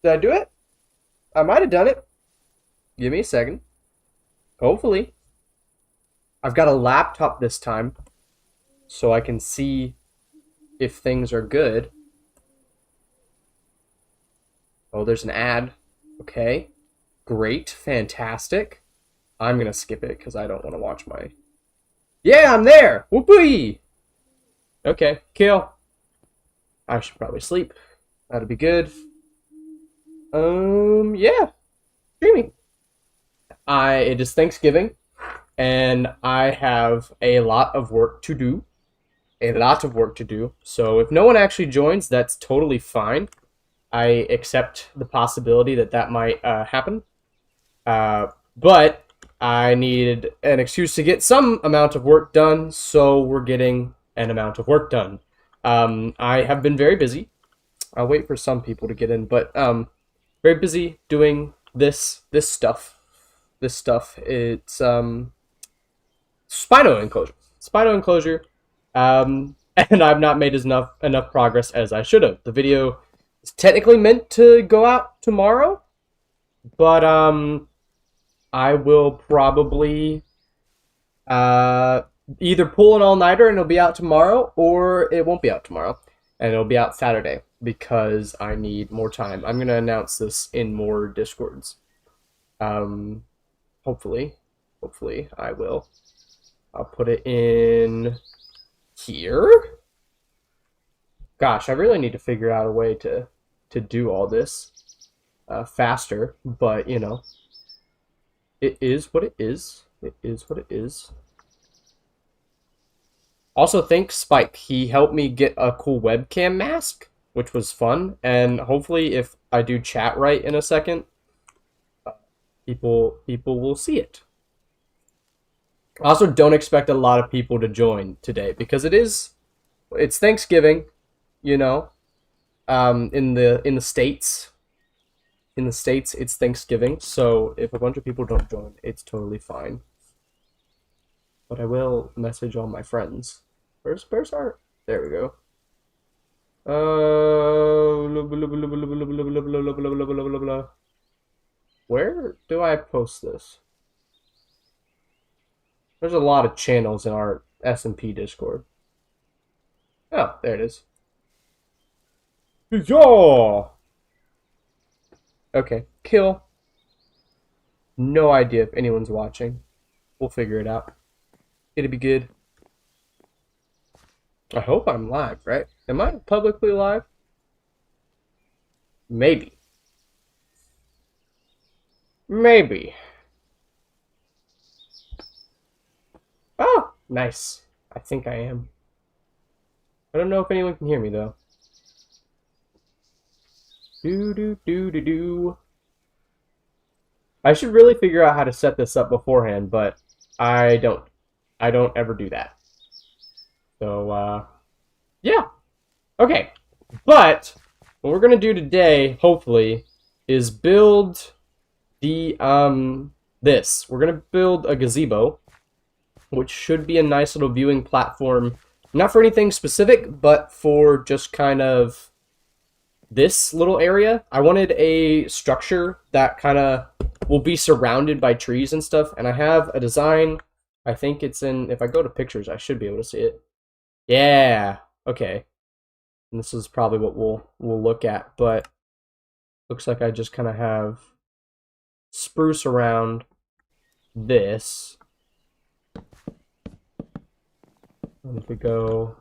Did I do it? I might have done it. Give me a second. Hopefully. I've got a laptop this time, so I can see if things are good. Oh, there's an ad. Okay. Great. Fantastic. I'm gonna skip it because I don't want to watch my... Yeah, I'm there! Whoopee! Okay, kill. I should probably sleep. That'd be good. Yeah. Streaming. It is Thanksgiving, and I have a lot of work to do. A lot of work to do. So if no one actually joins, that's totally fine. I accept the possibility that that might happen. But I needed an excuse to get some amount of work done, so we're getting an amount of work done. I have been very busy. I'll wait for some people to get in, but very busy doing this stuff. This stuff. It's Spino enclosure. Spino enclosure. And I've not made enough progress as I should have. The video is technically meant to go out tomorrow, but I will probably either pull an all-nighter and it'll be out tomorrow, or it won't be out tomorrow, and it'll be out Saturday because I need more time. I'm gonna announce this in more Discords. Hopefully I will. I'll put it in here. Gosh, I really need to figure out a way to do all this faster, but you know, it is what it is. It is what it is. Also, thanks Spike. He helped me get a cool webcam mask, which was fun, and hopefully if I do chat right in a second, people will see it. I also don't expect a lot of people to join today because it's Thanksgiving, you know. In the states, it's Thanksgiving, so if a bunch of people don't join, it's totally fine. But I will message all my friends. Where's our? There we go. Where do I post this? There's a lot of channels in our SMP Discord. Oh, there it is. Yeah. Okay, kill. No idea if anyone's watching. We'll figure it out. It'll be good. I hope I'm live, right? Am I publicly live? Maybe. Maybe. Oh, nice. I think I am. I don't know if anyone can hear me, though. Do. I should really figure out how to set this up beforehand, but I don't. I don't ever do that. So, yeah. Okay. But what we're gonna do today, hopefully, is build the this. We're gonna build a gazebo, which should be a nice little viewing platform, not for anything specific, but for just kind of this little area. I wanted a structure that kind of will be surrounded by trees and stuff, and I have a design. I think it's in, if I go to pictures, I should be able to see it. Yeah, okay. And this is probably what we'll look at, but looks like I just kind of have spruce around this. And if we go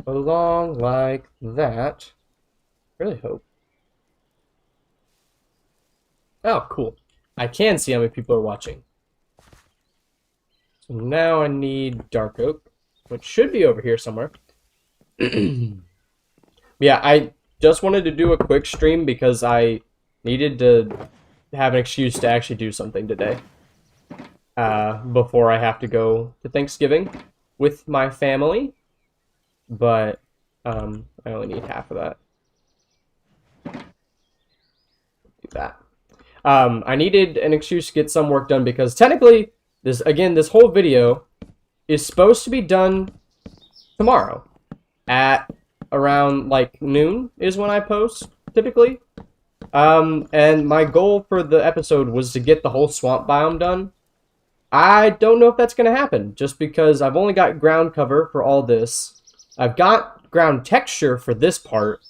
along like that, really hope. Oh, cool. I can see how many people are watching. So now I need dark oak, which should be over here somewhere. Yeah, I just wanted to do a quick stream because I needed to have an excuse to actually do something today. Before I have to go to Thanksgiving with my family. But I only need half of that. Do that. I needed an excuse to get some work done because technically, this whole video is supposed to be done tomorrow at around like noon is when I post typically. And my goal for the episode was to get the whole swamp biome done. I don't know if that's going to happen, just because I've only got ground cover for all this. I've got ground texture for this part,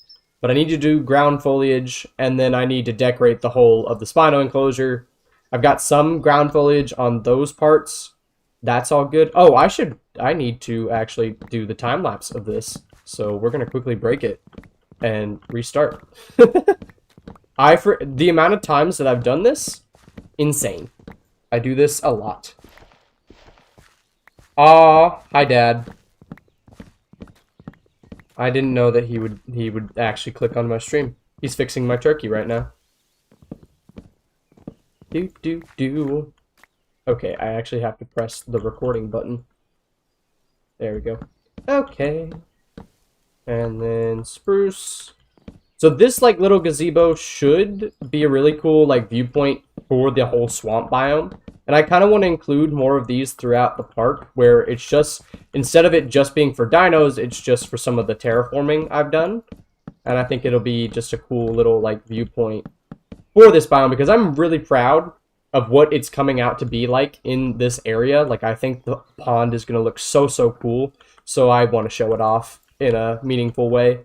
but I need to do ground foliage, and then I need to decorate the whole of the Spino enclosure. I've got some ground foliage on those parts. That's all good. Oh, I need to actually do the time lapse of this. So we're going to quickly break it and restart. For the amount of times that I've done this, insane. I do this a lot. Aw, hi Dad. I didn't know that he would actually click on my stream. He's fixing my turkey right now. Do. Okay, I actually have to press the recording button. There we go. Okay. And then spruce. So this like little gazebo should be a really cool like viewpoint for the whole swamp biome. And I kind of want to include more of these throughout the park where it's just, instead of it just being for dinos, it's just for some of the terraforming I've done. And I think it'll be just a cool little like viewpoint for this biome because I'm really proud of what it's coming out to be like in this area. Like I think the pond is going to look so cool. So I want to show it off in a meaningful way.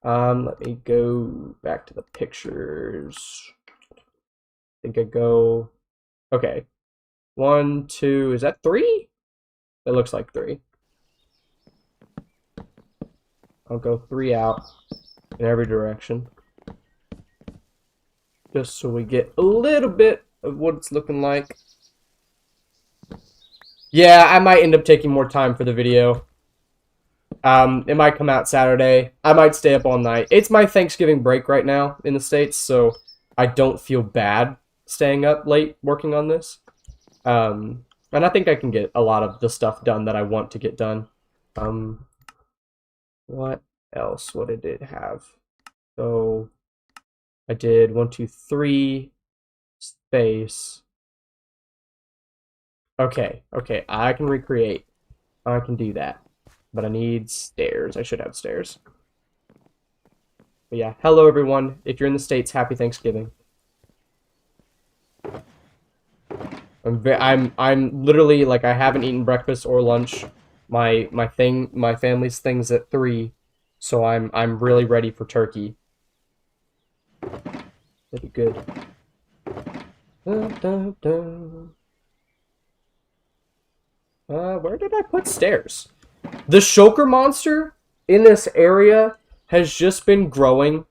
Let me go back to the pictures. I think I go, okay. 1, 2, is that 3? It looks like 3. I'll go 3 out in every direction. Just so we get a little bit of what it's looking like. Yeah, I might end up taking more time for the video. It might come out Saturday. I might stay up all night. It's my Thanksgiving break right now in the States, so I don't feel bad staying up late working on this. And I think I can get a lot of the stuff done that I want to get done. What else? What did it have? So I did 1, 2, 3 space. Okay, I can recreate. I can do that. But I need stairs. I should have stairs. But yeah, hello everyone. If you're in the States, happy Thanksgiving. I'm literally like I haven't eaten breakfast or lunch. My family's thing's at 3, so I'm really ready for turkey. That'd be good. Where did I put stairs? The shulker monster in this area has just been growing.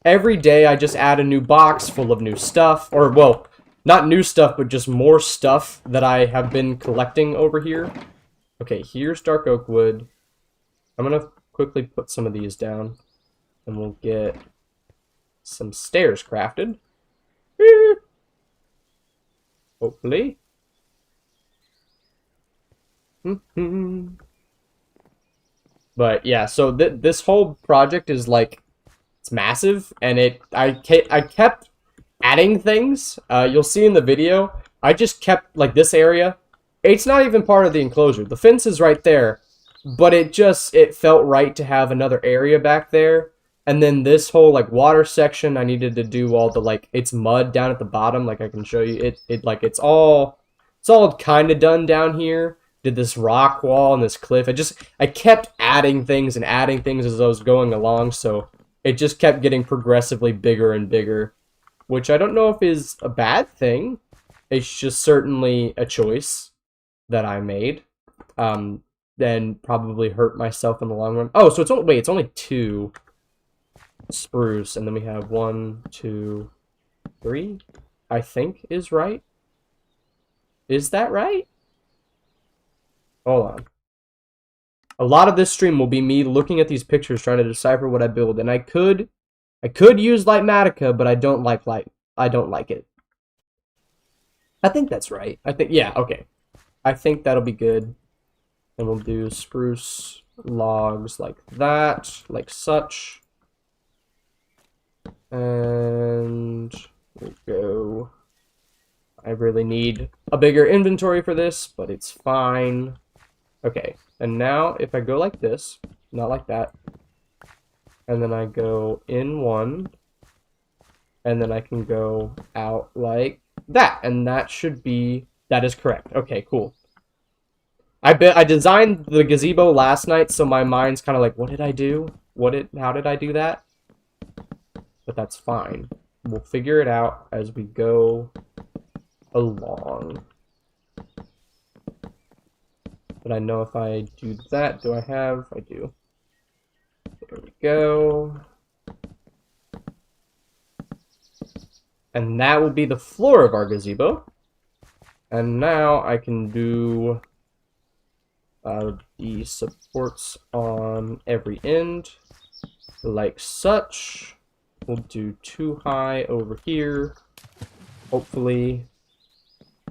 Every day I just add a new box full of new stuff. Or, well, not new stuff, but just more stuff that I have been collecting over here. Okay, here's dark oak wood. I'm going to quickly put some of these down. And we'll get some stairs crafted. Hopefully. But yeah, so this whole project is like, it's massive, and I kept adding things. You'll see in the video, I just kept like this area. It's not even part of the enclosure. The fence is right there, but it felt right to have another area back there. And then this whole like water section, I needed to do all the like, it's mud down at the bottom. Like I can show you it's all kind of done down here. Did this rock wall and this cliff. I kept adding things as I was going along, so it just kept getting progressively bigger and bigger, which I don't know if is a bad thing. It's just certainly a choice that I made, then probably hurt myself in the long run. Oh, so it's only 2 spruce, and then we have 1, 2, 3, I think is right. Is that right? Hold on. A lot of this stream will be me looking at these pictures trying to decipher what I build, and I could use Lightmatica, but I don't like it. I think that's right. Yeah, okay. I think that'll be good. And we'll do spruce logs like that, like such. And we'll go. I really need a bigger inventory for this, but it's fine. Okay, and now if I go like this, not like that, and then I go in 1, And then I can go out like that. And that is correct. Okay, cool. I designed the gazebo last night, so my mind's kind of like, what did I do? How did I do that? But that's fine. We'll figure it out as we go along. But I know if I do that, I do. There we go. And that will be the floor of our gazebo. And now I can do the supports on every end, like such. We'll do 2 high over here, hopefully.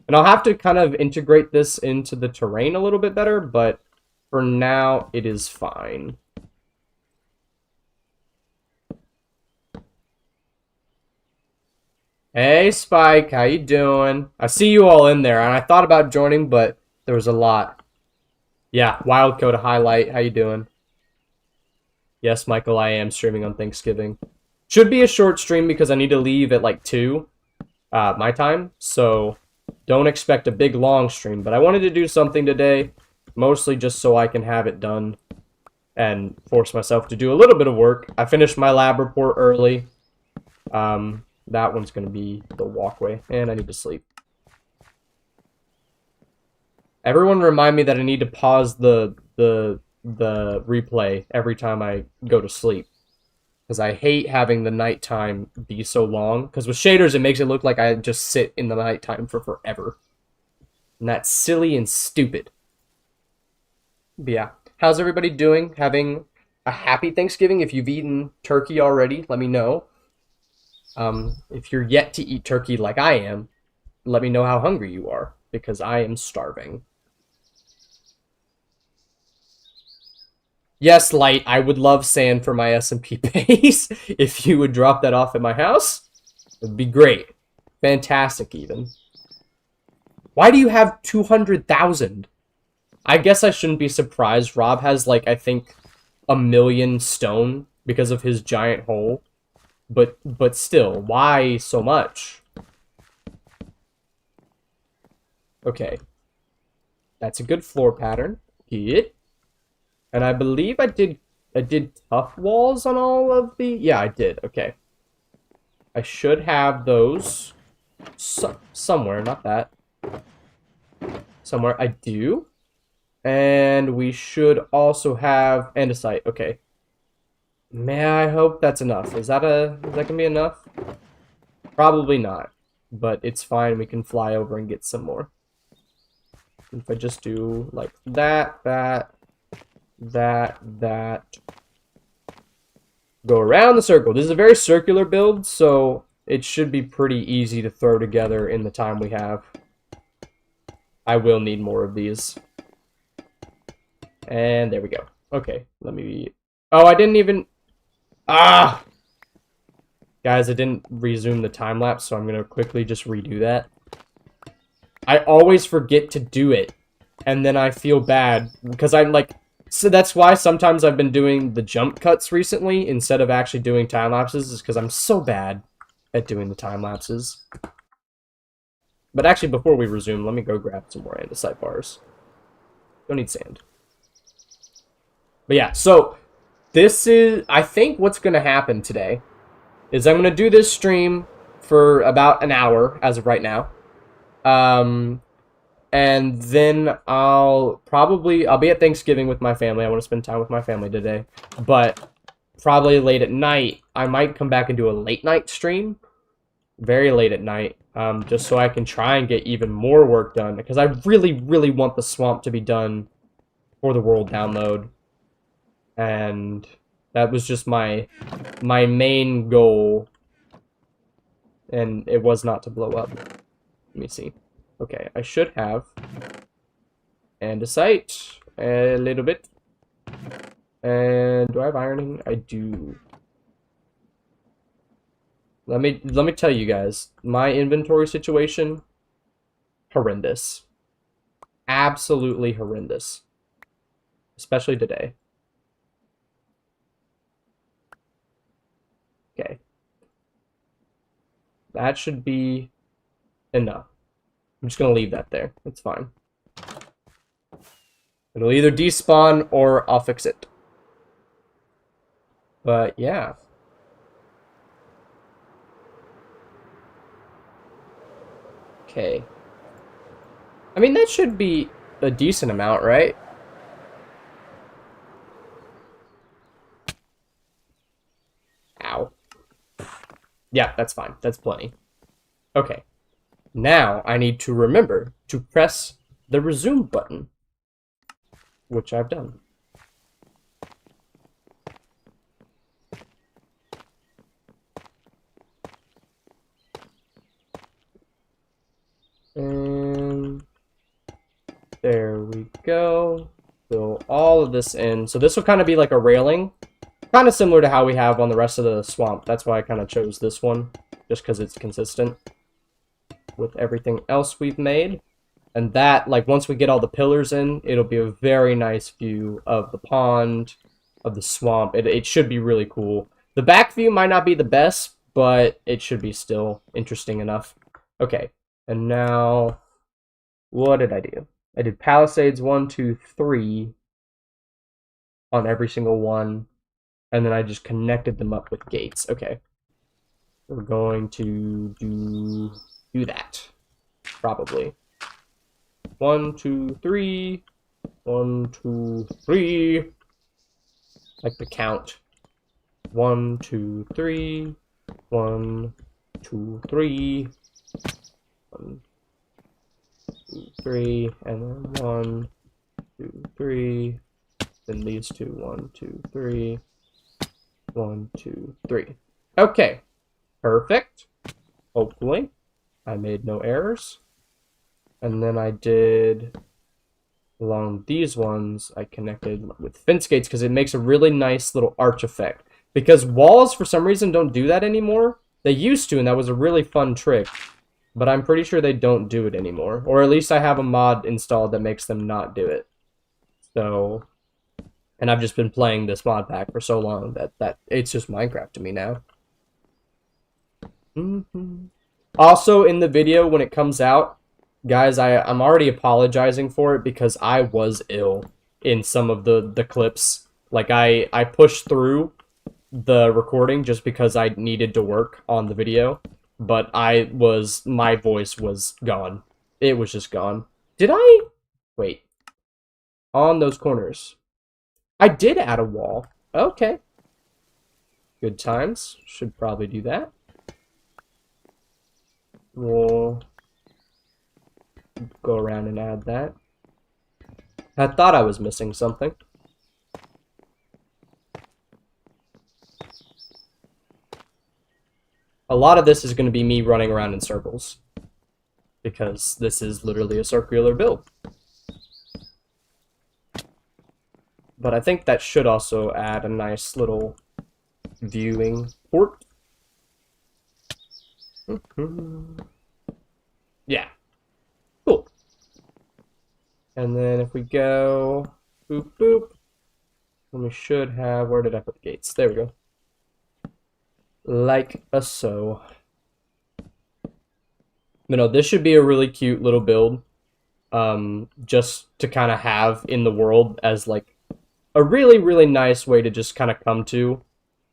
And I'll have to kind of integrate this into the terrain a little bit better, but for now, it is fine. Hey, Spike, how you doing? I see you all in there, and I thought about joining, but there was a lot. Yeah, Wild Code highlight, how you doing? Yes, Michael, I am streaming on Thanksgiving. Should be a short stream because I need to leave at like 2, my time, so don't expect a big long stream, but I wanted to do something today, mostly just so I can have it done and force myself to do a little bit of work. I finished my lab report early. That one's going to be the walkway, and I need to sleep. Everyone remind me that I need to pause the replay every time I go to sleep. Because I hate having the nighttime be so long. Because with shaders, it makes it look like I just sit in the nighttime for forever. And that's silly and stupid. But yeah. How's everybody doing? Having a happy Thanksgiving? If you've eaten turkey already, let me know. If you're yet to eat turkey like I am, let me know how hungry you are. Because I am starving. Yes, Light, I would love sand for my SMP base. If you would drop that off at my house, it would be great. Fantastic, even. Why do you have 200,000? I guess I shouldn't be surprised. Rob has, like, I think, 1,000,000 stone because of his giant hole. But still, why so much? Okay. That's a good floor pattern. Good. And I believe I did tough walls on all of the... Yeah, I did. Okay. I should have those somewhere, not that. Somewhere I do. And we should also have andesite. Okay. Man, I hope that's enough. Is that gonna be enough? Probably not. But it's fine. We can fly over and get some more. If I just do like that. Go around the circle. This is a very circular build, so it should be pretty easy to throw together in the time we have. I will need more of these. And there we go. Okay, let me... Oh, I didn't even... Ah! Guys, I didn't resume the time-lapse, so I'm going to quickly just redo that. I always forget to do it, and then I feel bad, because I'm like... So that's why sometimes I've been doing the jump cuts recently, instead of actually doing time-lapses, is because I'm so bad at doing the time-lapses. But actually, before we resume, let me go grab some more andesite bars. Don't need sand. But yeah, so this is, I think what's going to happen today is I'm going to do this stream for about an hour as of right now. And then I'll be at Thanksgiving with my family. I want to spend time with my family today. But probably late at night, I might come back and do a late night stream. Very late at night. Just so I can try and get even more work done. Because I really, really want the swamp to be done for the world download. And that was just my main goal. And it was not to blow up. Let me see. Okay, I should have andesite a little bit. And do I have ironing? I do. Let me tell you guys, my inventory situation, horrendous. Absolutely horrendous. Especially today. Okay. That should be enough. I'm just gonna leave that there. It's fine. It'll either despawn or I'll fix it. But yeah. Okay. I mean, that should be a decent amount, right? Ow. Yeah, that's fine. That's plenty. Okay. Now I need to remember to press the resume button, which I've done. And there we go. Fill all of this in. So this will kind of be like a railing, kind of similar to how we have on the rest of the swamp. That's why I kind of chose this one, just because it's consistent with everything else we've made. And that, like, once we get all the pillars in, it'll be a very nice view of the pond, of the swamp. It should be really cool. The back view might not be the best, but it should be still interesting enough. Okay, and now, what did I do? I did palisades 1, 2, 3 on every single one, and then I just connected them up with gates. Okay, we're going to do that, probably. 1, 2, 3. 1, 2, 3. Like the count. 1, 2, 3. 1, 2, 3. 1, 2, 3. And then 1, 2, 3. Then these two. 1, 2, 3. 1, 2, 3. Okay. Perfect. Hopefully. I made no errors. And then I did, along these ones, I connected with fence gates because it makes a really nice little arch effect. Because walls, for some reason, don't do that anymore. They used to, and that was a really fun trick. But I'm pretty sure they don't do it anymore. Or at least I have a mod installed that makes them not do it. So, and I've just been playing this mod pack for so long that it's just Minecraft to me now. Also, in the video, when it comes out, guys, I'm already apologizing for it because I was ill in some of the clips. Like, I pushed through the recording just because I needed to work on the video. But my voice was gone. It was just gone. Did I? Wait. On those corners. I did add a wall. Okay. Good times. Should probably do that. We'll go around and add that. I thought I was missing something. A lot of this is going to be me running around in circles, because this is literally a circular build. But I think that should also add a nice little viewing port. Yeah. Cool. And then if we go, boop, boop, then we should have, where did I put the gates? There we go. Like a so. You know, this should be a really cute little build. Just to kind of have in the world as like a really, really nice way to just kind of come to.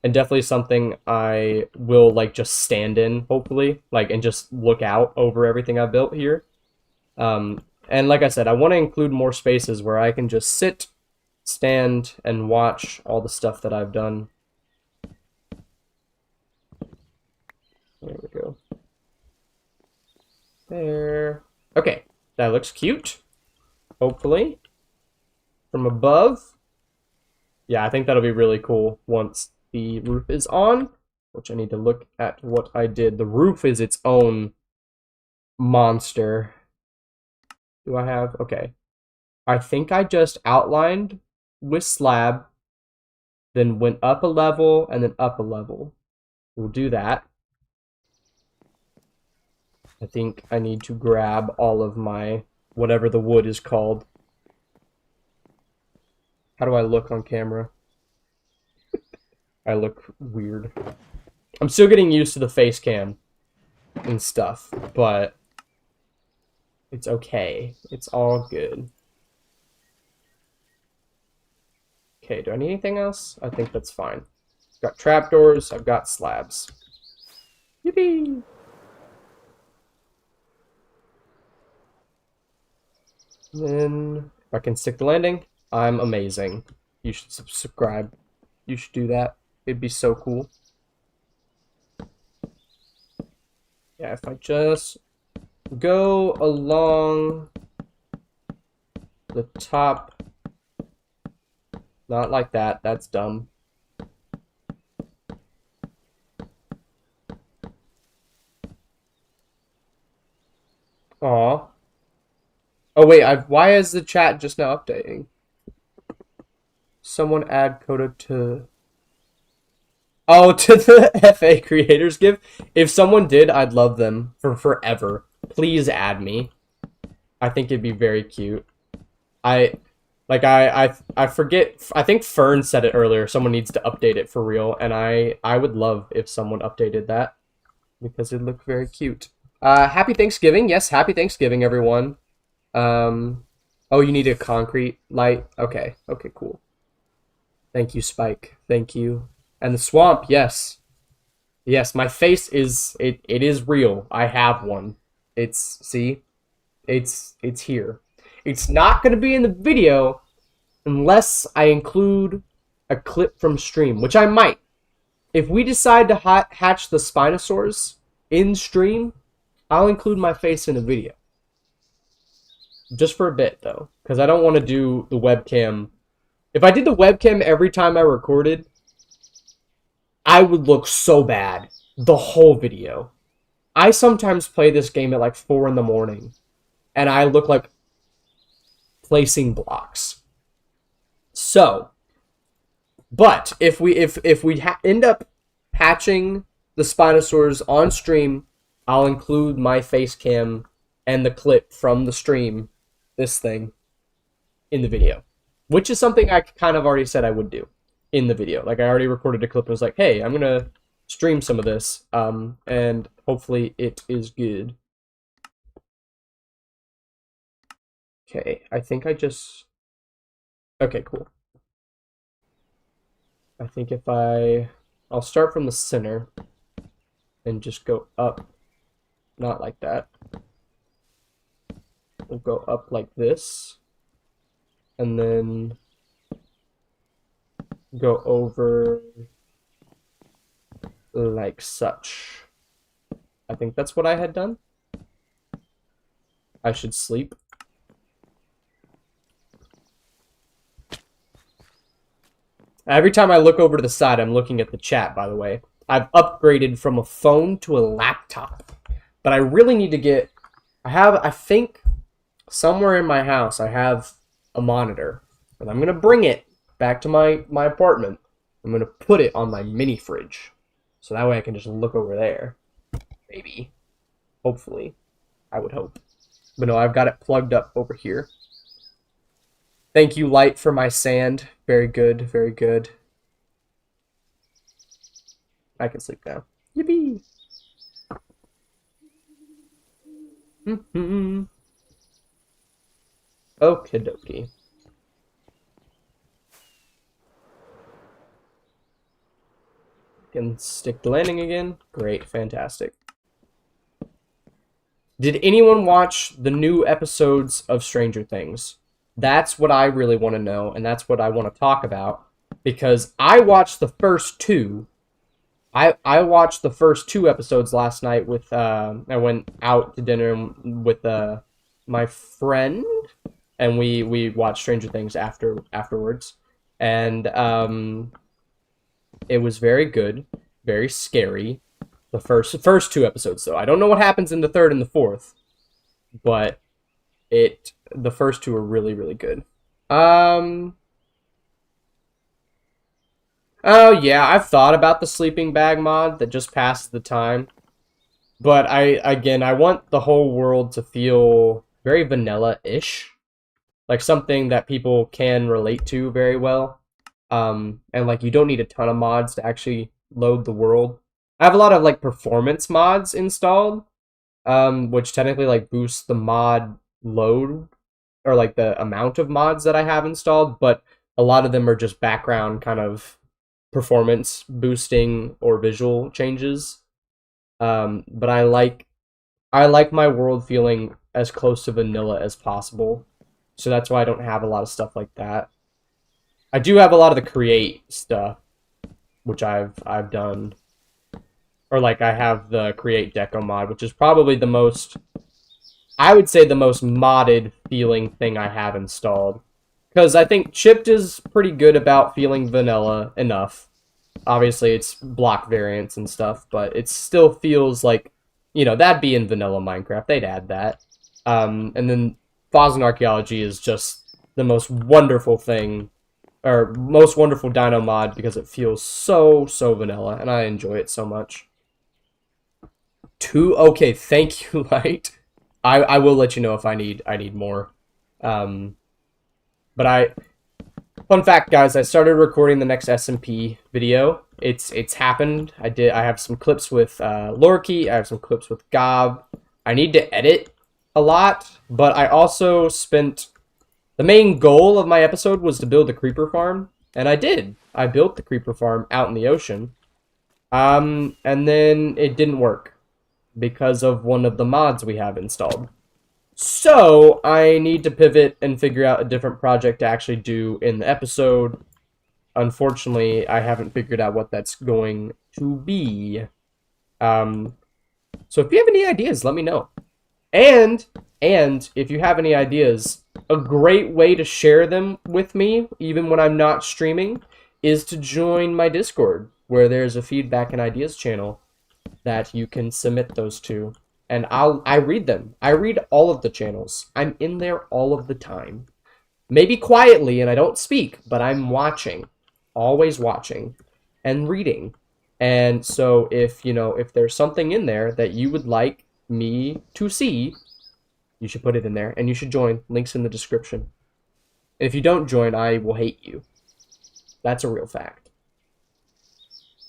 And definitely something I will like just stand in, hopefully, like, and just look out over everything I've built here. And like I said, I want to include more spaces where I can just sit, stand, and watch all the stuff that I've done. There we go. There. Okay, that looks cute. Hopefully. From above. Yeah, I think that'll be really cool once the roof is on, which I need to look at what I did. The roof is its own monster. Do I have? Okay. I think I just outlined with slab, then went up a level, and then up a level. We'll do that. I think I need to grab all of my, whatever the wood is called. How do I look on camera? I look weird. I'm still getting used to the face cam. and stuff, but it's okay. It's all good. Okay, do I need anything else? I think that's fine. I've got trapdoors, I've got slabs. Yippee! Then, if I can stick the landing, I'm amazing. You should subscribe. You should do that. It'd be so cool. Yeah, if I just go along the top, not like that, that's dumb. Aw. Oh wait, why is the chat just now updating? Someone add Coda to... Oh, to the FA Creators Gift? If someone did, I'd love them for forever. Please add me. I think it'd be very cute. I forget, I think Fern said it earlier, someone needs to update it for real, and I would love if someone updated that, because it'd look very cute. Happy Thanksgiving. Yes, happy Thanksgiving, everyone. Oh, you need a concrete light? Okay, okay, cool. Thank you, Spike. Thank you. And the swamp, yes. Yes, my face is, it is real. I have one. It's, see? It's here. It's not going to be in the video unless I include a clip from stream, which I might. If we decide to hatch the Spinosaurs in stream, I'll include my face in a video. Just for a bit, though, because I don't want to do the webcam. If I did the webcam every time I recorded, I would look so bad the whole video. I sometimes play this game at like 4 in the morning, and I look like placing blocks. So, but if we end up hatching the Spinosaurs on stream, I'll include my face cam and the clip from the stream, this thing, in the video, which is something I kind of already said I would do in the video. Like, I already recorded a clip and was like, hey, I'm gonna stream some of this, and hopefully it is good. Okay, I think I just... Okay, cool. I think if I'll start from the center and just go up, not like that. We'll go up like this, and then go over like such. I think that's what I had done. I should sleep. Every time I look over to the side, I'm looking at the chat, by the way. I've upgraded from a phone to a laptop. But I really need to get... I think, somewhere in my house, I have a monitor. And I'm going to bring it back to my apartment. I'm going to put it on my mini fridge. So that way I can just look over there. Maybe. Hopefully. I would hope. But no, I've got it plugged up over here. Thank you, Light, for my sand. Very good, very good. I can sleep now. Yippee! Okie dokie. Can stick the landing again. Great, fantastic. Did anyone watch the new episodes of Stranger Things? That's what I really want to know, and that's what I want to talk about, because I watched the first two. I watched the first 2 episodes last night with, I went out to dinner with my friend, and we watched Stranger Things afterwards, and it was very good, very scary. The first 2 episodes, though. I don't know what happens in the 3rd and the 4th, but the first 2 are really, really good. Oh yeah, I've thought about the sleeping bag mod that just passes the time. But I want the whole world to feel very vanilla-ish. Like something that people can relate to very well. And like you don't need a ton of mods to actually load the world. I have a lot of like performance mods installed, which technically like boosts the mod load or like the amount of mods that I have installed, but a lot of them are just background kind of performance boosting or visual changes. But I like my world feeling as close to vanilla as possible. So that's why I don't have a lot of stuff like that. I do have a lot of the create stuff, which I've done. Or like I have the create Deco mod, which is probably the most, I would say the most modded feeling thing I have installed. Because I think Chipped is pretty good about feeling vanilla enough. Obviously, it's block variants and stuff, but it still feels like, you know, that'd be in vanilla Minecraft. They'd add that. And then Fwhip Archaeology is just the most wonderful thing, or most wonderful dino mod because it feels so vanilla, and I enjoy it so much. Okay, thank you, Light. I will let you know if I need more. But fun fact, guys, I started recording the next SMP video. It's happened. I have some clips with Lorky. I have some clips with Gob. I need to edit a lot, but I also spent the main goal of my episode was to build the creeper farm, and I did. I built the creeper farm out in the ocean. And then it didn't work because of one of the mods we have installed. So I need to pivot and figure out a different project to actually do in the episode. Unfortunately, I haven't figured out what that's going to be. So if you have any ideas, let me know. And if you have any ideas, a great way to share them with me, even when I'm not streaming, is to join my Discord, where there's a feedback and ideas channel that you can submit those to. And I read them. I read all of the channels. I'm in there all of the time. Maybe quietly and I don't speak, but I'm watching. Always watching and reading. And so if there's something in there that you would like me to see, you should put it in there and you should join. Links in the description. And if you don't join, I will hate you. That's a real fact.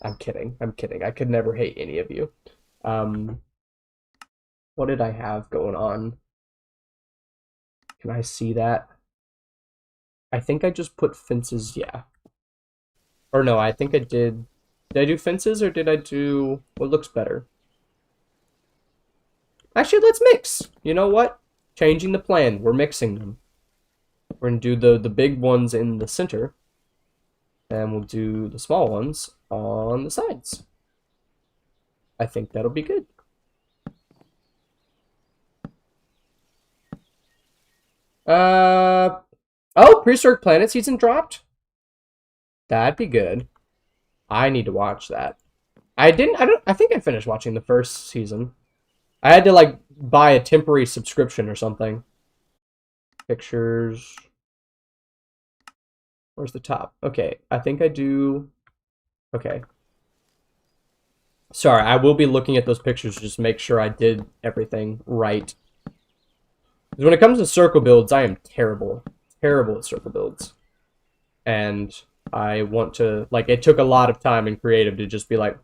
I'm kidding. I could never hate any of you. What did I have going on? Can I see that? I think I just put fences, yeah. Or no, I think I did. Did I do fences or did I do what looks better? Actually, let's mix. You know what? Changing the plan. We're mixing them. We're going to do the big ones in the center. And we'll do the small ones on the sides. I think that'll be good. Oh, Prehistoric Planet season dropped? That'd be good. I need to watch that. I think I finished watching the first season. I had to, like, buy a temporary subscription or something. Pictures. Where's the top? Okay, I think I do. Okay. Sorry, I will be looking at those pictures to just make sure I did everything right. Because when it comes to circle builds, I am terrible. Terrible at circle builds. And I want to, like, it took a lot of time in creative to just be like,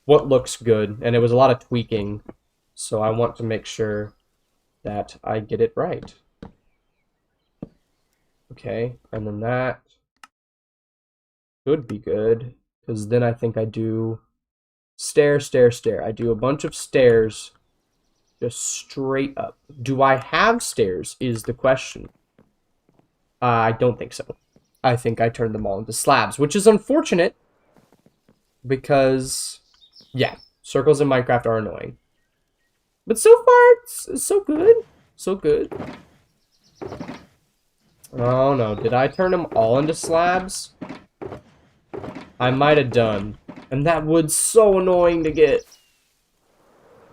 what looks good? And it was a lot of tweaking. So I want to make sure that I get it right. Okay, and then that should be good. Because then I think I do stair, stair, stair. I do a bunch of stairs just straight up. Do I have stairs is the question. I don't think so. I think I turned them all into slabs, which is unfortunate because, yeah, circles in Minecraft are annoying. But so far, it's so good. So good. Oh no, did I turn them all into slabs? I might have done. And that wood's so annoying to get.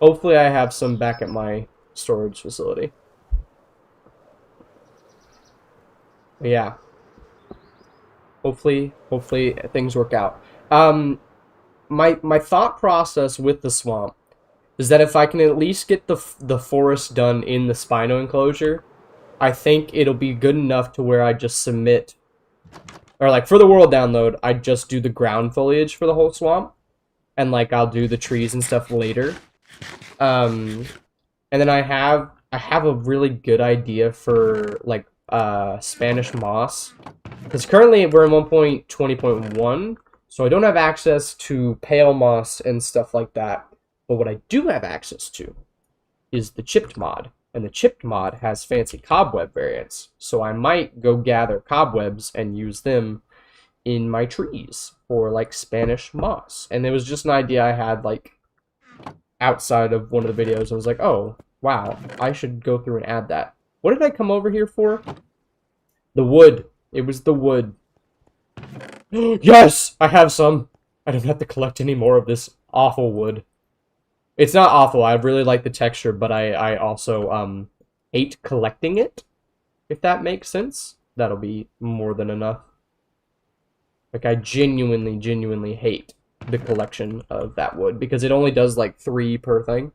Hopefully I have some back at my storage facility. But yeah. Hopefully things work out. My thought process with the swamp is that if I can at least get the forest done in the Spino enclosure, I think it'll be good enough to where I just submit, or like for the world download, I just do the ground foliage for the whole swamp. and like I'll do the trees and stuff later. And then I have a really good idea for like Spanish moss, because currently we're in 1.20.1, so I don't have access to pale moss and stuff like that. But what I do have access to is the chipped mod, and the chipped mod has fancy cobweb variants, so I might go gather cobwebs and use them in my trees for like Spanish moss. And it was just an idea I had like outside of one of the videos. I was like, oh wow, I should go through and add that. What did I come over here for? The wood. It was the wood. Yes! I have some. I don't have to collect any more of this awful wood. It's not awful. I really like the texture, but I also hate collecting it, if that makes sense. That'll be more than enough. Like, I genuinely hate the collection of that wood, because it only does, like, 3 per thing.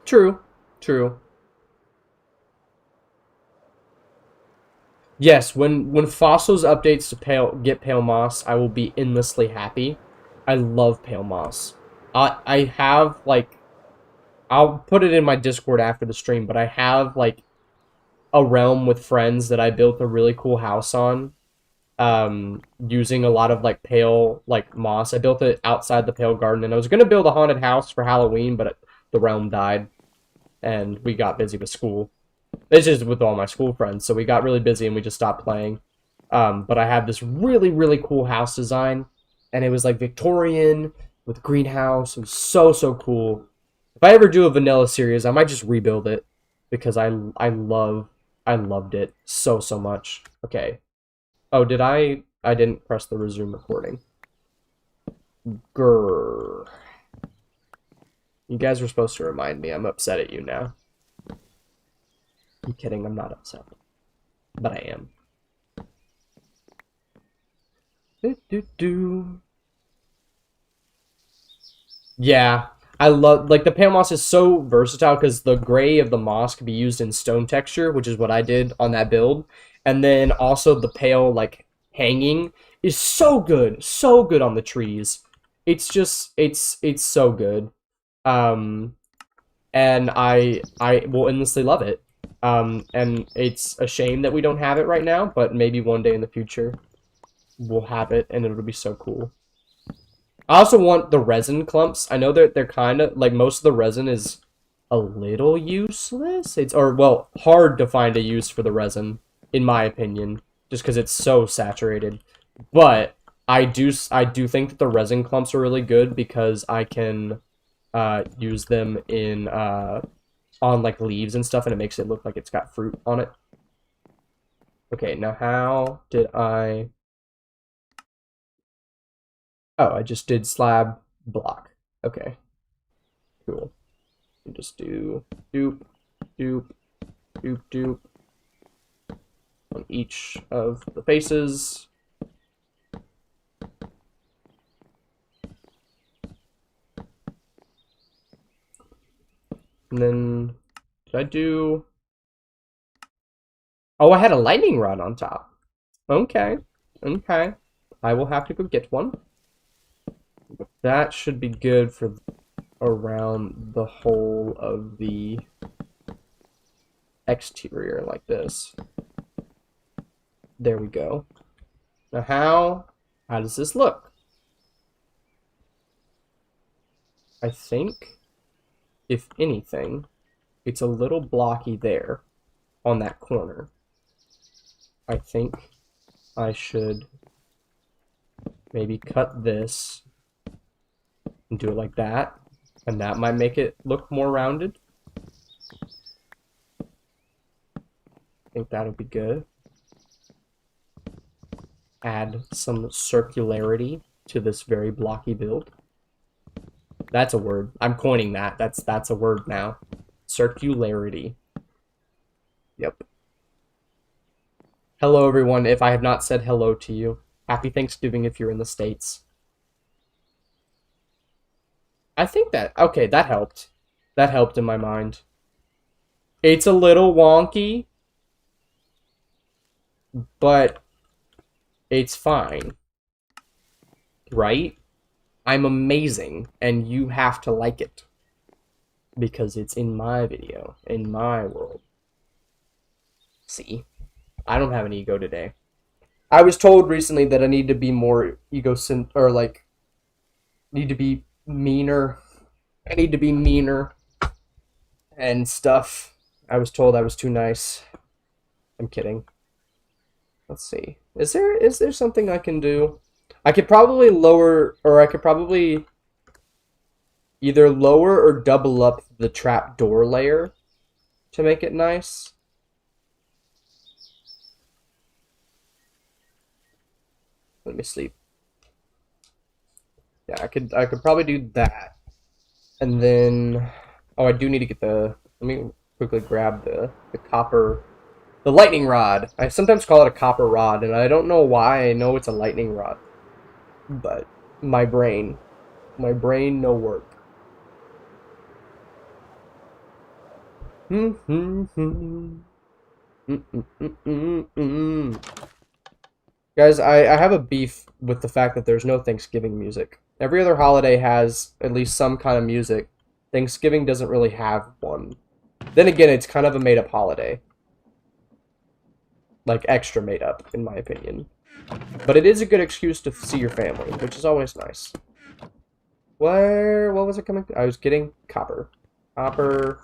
True. True. Yes, when Fossils updates to get Pale Moss, I will be endlessly happy. I love Pale Moss. I have, like... I'll put it in my Discord after the stream, but I have, like, a realm with friends that I built a really cool house on, using a lot of like pale like moss. I built it outside the pale garden, and I was gonna build a haunted house for Halloween, but the realm died, and we got busy with school. It's just with all my school friends, so we got really busy and we just stopped playing. But I have this really cool house design, and it was like Victorian with greenhouse. It was so cool. If I ever do a vanilla series, I might just rebuild it, because I loved it so much. Okay. Oh, I didn't press the resume recording. Grrr. You guys were supposed to remind me. I'm upset at you now. I'm kidding, I'm not upset. But I am. Yeah. I love, like, the pale moss is so versatile, because the gray of the moss can be used in stone texture, which is what I did on that build. And then also the pale, like, hanging is so good on the trees. It's just, it's so good. And I will endlessly love it. And it's a shame that we don't have it right now, but maybe one day in the future we'll have it, and it'll be so cool. I also want the resin clumps. I know that they're kind of, like, most of the resin is a little useless. Well, hard to find a use for the resin, in my opinion, just because it's so saturated. But I do think that the resin clumps are really good, because I can use them in on like leaves and stuff, and it makes it look like it's got fruit on it. Okay, now how did I... Oh, I just did slab block. Okay. Cool. And just do doop, doop, doop, doop on each of the faces. And then, did I do... Oh, I had a lightning rod on top. Okay. Okay. I will have to go get one. That should be good for around the whole of the exterior, like this. There we go. Now how does this look? I think, if anything, it's a little blocky there on that corner. I think I should maybe cut this and do it like that, and that might make it look more rounded. I think that'll be good. Add some circularity to this very blocky build. That's a word. I'm coining that. That's a word now. Circularity. Yep. Hello, everyone. If I have not said hello to you, happy Thanksgiving if you're in the States. I think okay, that helped. That helped in my mind. It's a little wonky, but It's fine, right? I'm amazing, and you have to like it. Because it's in my video, in my world. See? I don't have an ego today. I was told recently that I need to be more or like, need to be meaner. I need to be meaner and stuff. I was told I was too nice. I'm kidding. Let's see. Is there something I can do? I could probably lower, or I could probably either lower or double up the trapdoor layer to make it nice. Let me sleep. Yeah, I could probably do that. And then oh, I do need to get let me quickly grab the copper, the lightning rod. I sometimes call it a copper rod, and I don't know why. I know it's a lightning rod. But my brain no work. Guys, I have a beef with the fact that there's no Thanksgiving music. Every other holiday has at least some kind of music. Thanksgiving doesn't really have one. Then again, it's kind of a made-up holiday. Like, extra made-up, in my opinion. But it is a good excuse to see your family, which is always nice. What was it coming to? I was getting copper. Copper.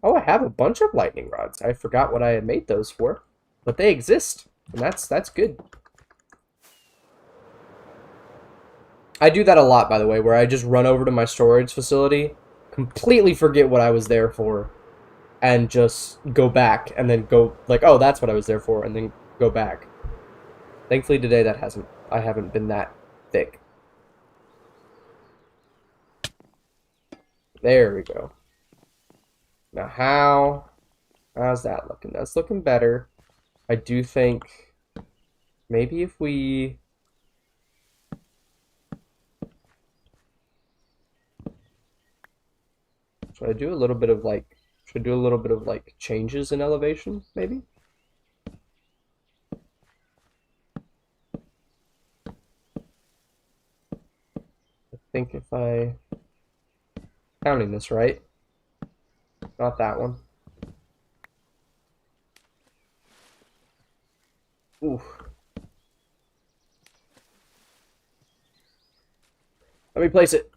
Oh, I have a bunch of lightning rods. I forgot what I had made those for. But they exist, and that's good. I do that a lot, by the way, where I just run over to my storage facility, completely forget what I was there for, and just go back, and then go, like, oh, that's what I was there for, and then go back. Thankfully today I haven't been that thick. There we go. Now how's that looking? That's looking better. I do think maybe if we should I do a little bit of like changes in elevation, maybe? I think if I counting this right. Not that one. Ooh. Let me place it.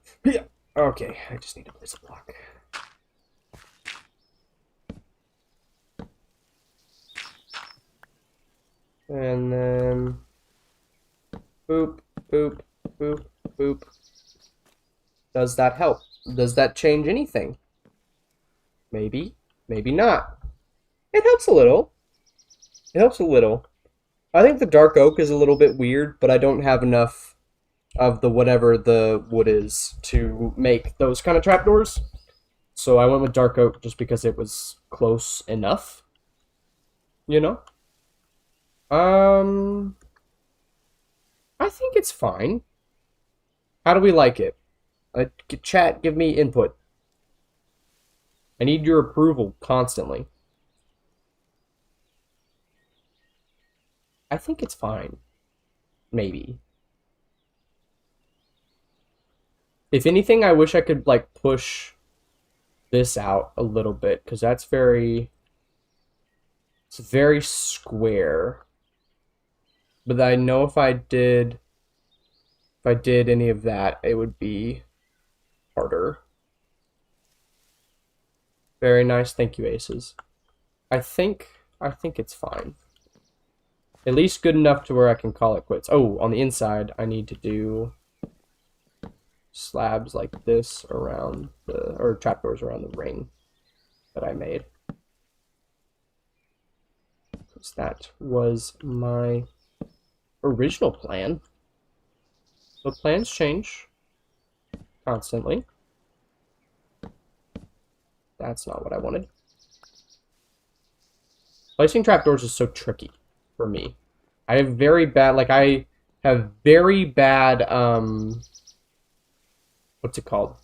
Okay, I just need to place a block. And then boop, boop, boop, boop. Does that help? Does that change anything? Maybe, maybe not. It helps a little. It helps a little. I think the dark oak is a little bit weird, but I don't have enough of the whatever the wood is to make those kind of trapdoors. So I went with dark oak just because it was close enough. You know? I think it's fine. How do we like it? Chat, give me input. I need your approval constantly. I think it's fine. Maybe. If anything, I wish I could, like, push this out a little bit, because it's very square. But I know if I did any of that, it would be harder. Very nice, thank you, Aces. I think it's fine. At least good enough to where I can call it quits. Oh, on the inside, I need to do slabs like this around or trapdoors around the ring that I made. Because that was my original plan. But plans change constantly. That's not what I wanted. Placing trapdoors is so tricky for me. I have very bad, what's it called?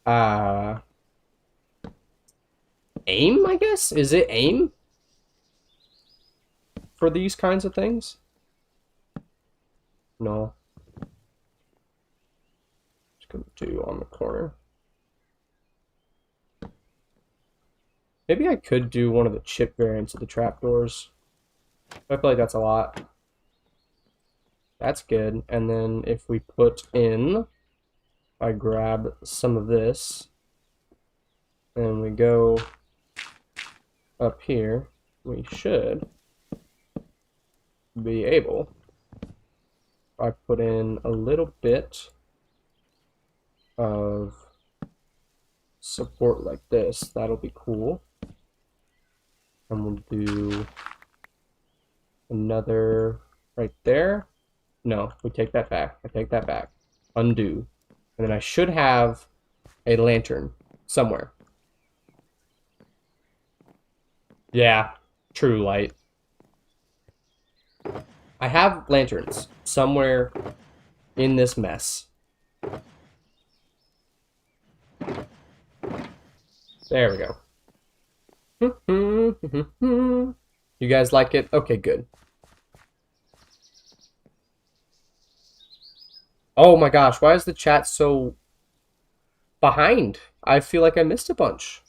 Aim, I guess? Is it aim? For these kinds of things? No. Just gonna do on the corner. Maybe I could do one of the chip variants of the trapdoors. I feel like that's a lot. That's good. And then if we put in, I grab some of this, and we go up here, we should be able, I put in a little bit of support like this, that'll be cool. And we'll do another right there. No, we take that back. I take that back. Undo. And then I should have a lantern somewhere. Yeah, true light. I have lanterns somewhere in this mess. There we go. You guys like it? Okay, good. Oh my gosh, why is the chat so behind? I feel like I missed a bunch.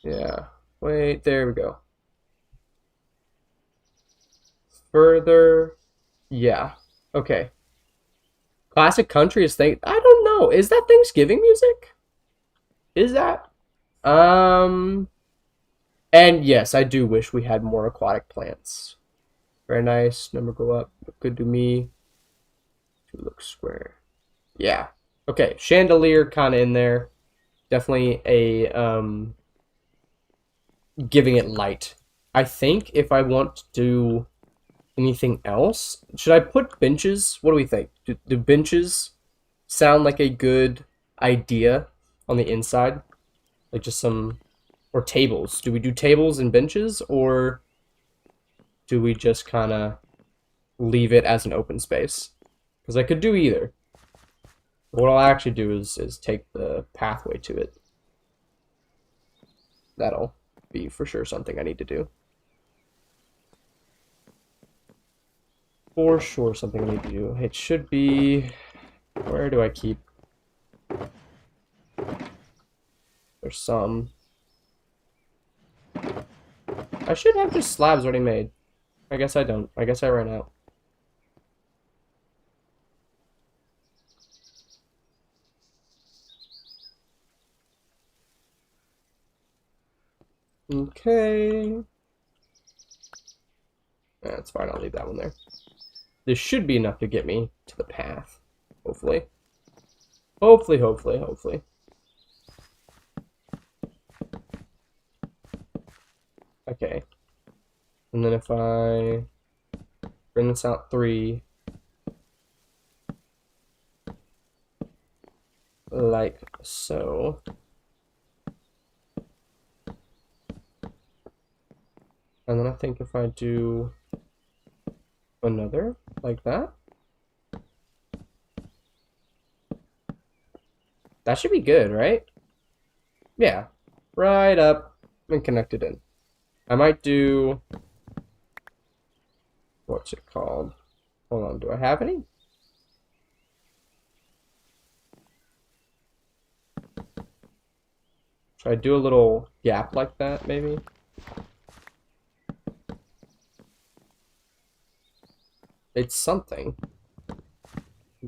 Yeah. Wait, there we go. Further. Yeah. Okay. Classic country is I don't know. Is that Thanksgiving music? Is that? And yes, I do wish we had more aquatic plants. Very nice. Number go up. Look good to me. To look square. Yeah. Okay. Chandelier kind of in there. Definitely a giving it light. I think if I want to do anything else, should I put benches? What do we think? Do benches sound like a good idea on the inside? Like just some, or tables. Do we do tables and benches, or do we just kind of leave it as an open space? Because I could do either. What I'll actually do is take the pathway to it. That'll be for sure something I need to do. For sure something I need to do. It should be... Where do I keep... There's some. I should have just slabs already made. I guess I don't. I guess I ran out. Okay. That's fine, I'll leave that one there. This should be enough to get me to the path. Hopefully. Hopefully, hopefully, hopefully. Okay. And then if I bring this out 3, like so. And then I think if I do another like that, that should be good, right? Yeah, right up and connected in. I might do, what's it called? Hold on, do I have any? Should I do a little gap like that, maybe? It's something,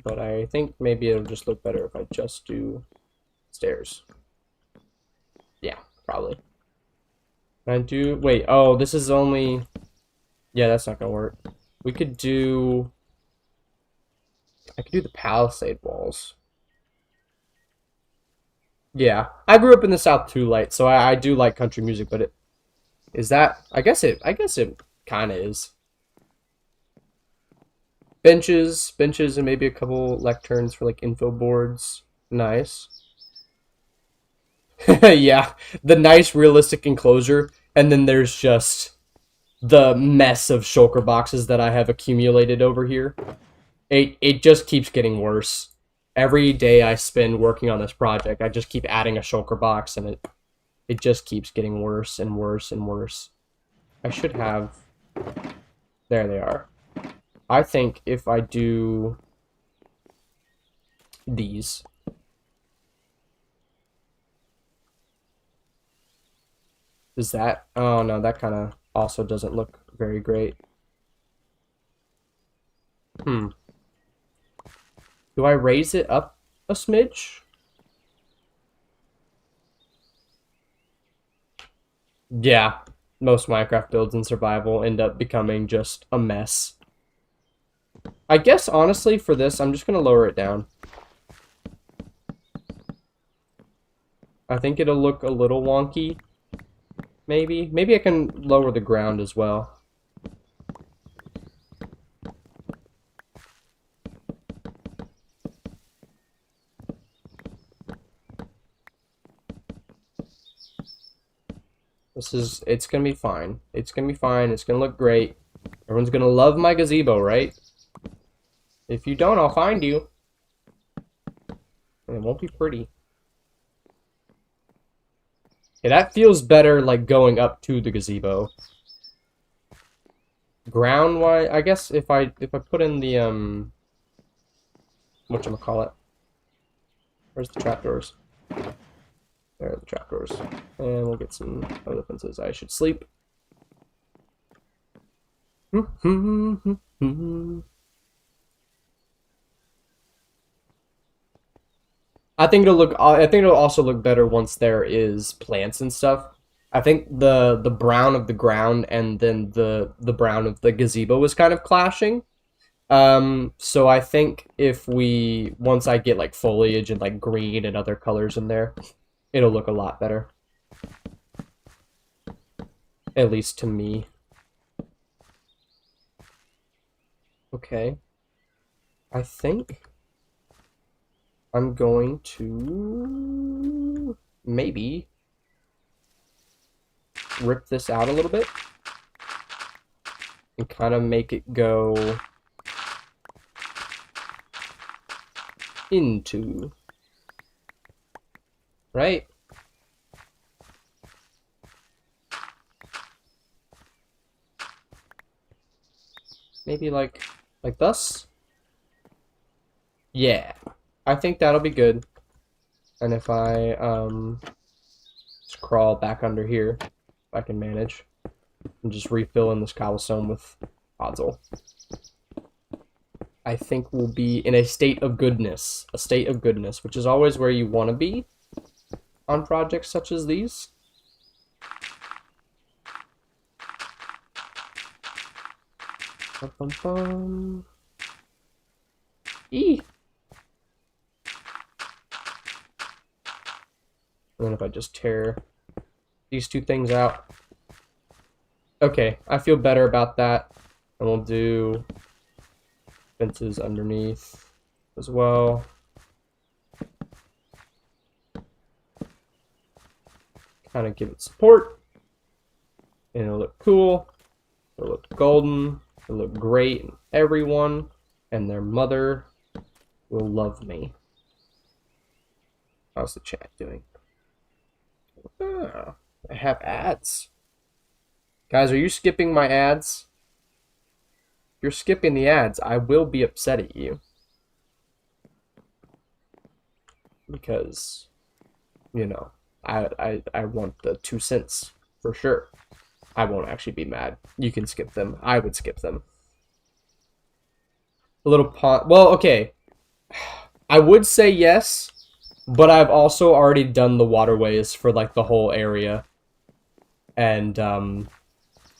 but I think maybe it'll just look better if I just do stairs. Yeah, probably. Can I do, wait, oh, this is only, yeah, that's not gonna work. We could do, I could do the palisade walls. Yeah, I grew up in the South too, like, so I do like country music, but is that, I guess it kind of is. Benches, and maybe a couple lecterns for like info boards. Nice. Yeah, the nice realistic enclosure, and then there's just the mess of shulker boxes that I have accumulated over here. It just keeps getting worse. Every day I spend working on this project, I just keep adding a shulker box, and it just keeps getting worse and worse and worse. I should have... There they are. I think if I do these, is that, oh no, that kind of also doesn't look very great. Do I raise it up a smidge? Yeah, most Minecraft builds in survival end up becoming just a mess. I guess, honestly, for this, I'm just going to lower it down. I think it'll look a little wonky, maybe. Maybe I can lower the ground as well. It's gonna be fine. It's gonna be fine. It's gonna look great. Everyone's gonna love my gazebo, right? If you don't, I'll find you. And it won't be pretty. Okay, that feels better, like, going up to the gazebo. Ground-wise, I guess if I put in the, whatchamacallit? Where's the trapdoors? There are the trapdoors. And we'll get some other fences. I should sleep. I think it'll also look better once there is plants and stuff. I think the brown of the ground and then the brown of the gazebo is kind of clashing. So I think if once I get like foliage and like green and other colors in there, it'll look a lot better. At least to me. Okay. I think I'm going to maybe rip this out a little bit and kind of make it go into, right? Maybe like thus? Yeah. I think that'll be good. And if I just crawl back under here, if I can manage, and just refill in this cobblestone with podzol, I think we'll be in a state of goodness. A state of goodness, which is always where you want to be on projects such as these. Bum, bum, bum. Eee! And then if I just tear these two things out. Okay, I feel better about that. And we'll do fences underneath as well. Kind of give it support. And it'll look cool. It'll look golden. It'll look great. And everyone and their mother will love me. How's the chat doing? Ah, I have ads. Guys, are you skipping my ads? If you're skipping the ads, I will be upset at you. Because, you know, I want the 2 cents for sure. I won't actually be mad. You can skip them. I would skip them. A little pond. Well, okay. I would say yes, but I've also already done the waterways for like the whole area. And